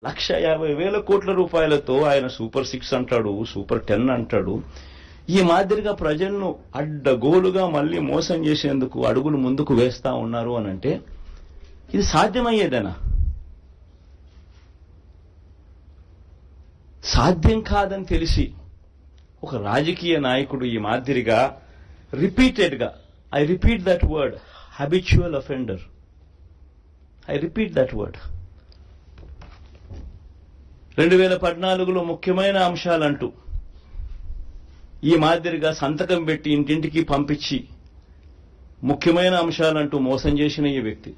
1,50,000 ఆయన సూపర్ 6 అంటాడు, సూపర్ 10 అంటాడు. ఈ మాదిరిగా ప్రజలను అడ్డగోలుగా మళ్ళీ మోసం చేసేందుకు అడుగులు ముందుకు వేస్తా ఉన్నారు అనంటే ఇది సాధ్యమయ్యేదేనా? సాధ్యం కాదని తెలిసి ఒక రాజకీయ నాయకుడు ఈ మాదిరిగా రిపీటెడ్గా, I repeat that word, habitual offender, I repeat that word, 2014లో ముఖ్యమైన అంశాలంటూ ఈ మాదిరిగా సంతకం పెట్టి ఇంటింటికి పంపించి ముఖ్యమైన అంశాలంటూ మోసం చేసిన ఈ వ్యక్తి,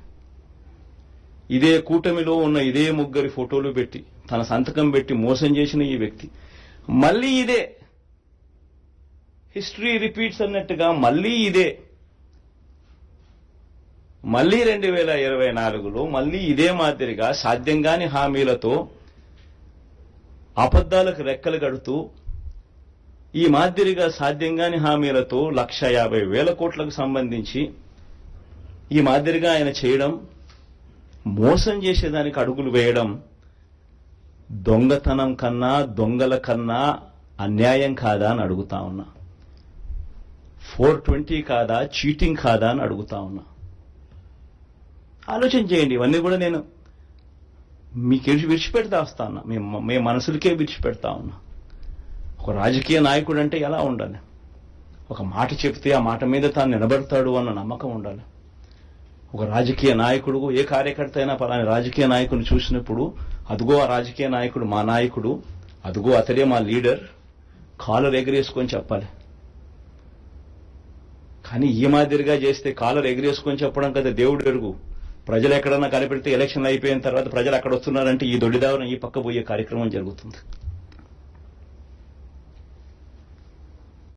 ఇదే కూటమిలో ఉన్న ఇదే ముగ్గురి ఫోటోలు పెట్టి తన సంతకం పెట్టి మోసం చేసిన ఈ వ్యక్తి మళ్ళీ ఇదే హిస్టరీ రిపీట్స్ అన్నట్టుగా మళ్ళీ 2024లో మళ్ళీ ఇదే మాదిరిగా సాధ్యంగాని హామీలతో అబద్దాలకు రెక్కలు కడుతూ ఈ మాదిరిగా సాధ్యంగాని హామీలతో 1,50,000 కోట్లకు సంబంధించి ఈ మాదిరిగా ఆయన చేయడం, మోసం చేసేదానికి అడుగులు వేయడం దొంగతనం కన్నా దొంగల కన్నా అన్యాయం కాదా అని అడుగుతా ఉన్నా. 420 కాదా, చీటింగ్ కాదా అని అడుగుతా ఉన్నా. ఆలోచన చేయండి. ఇవన్నీ కూడా నేను మీకు విడిచిపెడతా వస్తా ఉన్నా, మీ మనసులకే విడిచిపెడతా ఉన్నా. ఒక రాజకీయ నాయకుడు అంటే ఎలా ఉండాలి? ఒక మాట చెప్తే ఆ మాట మీద తాను నిలబడతాడు అన్న నమ్మకం ఉండాలి. ఒక రాజకీయ నాయకుడు, ఏ కార్యకర్త అయినా పలాని రాజకీయ నాయకుడిని చూసినప్పుడు అదుగో ఆ రాజకీయ నాయకుడు మా నాయకుడు, అదుగో అతడే మా లీడర్, కాలర్ ఎగరేసుకొని చెప్పాలి. కానీ ఈ మాదిరిగా చేస్తే కాలర్ ఎగరేసుకొని చెప్పడం కదా దేవుడు ఎరుగు. ప్రజలు ఎక్కడన్నా కనిపెడితే ఎలక్షన్లు అయిపోయిన తర్వాత ప్రజలు అక్కడ వస్తున్నారంటే ఈ దొడ్డిదావరం ఈ పక్క పోయే కార్యక్రమం జరుగుతుంది.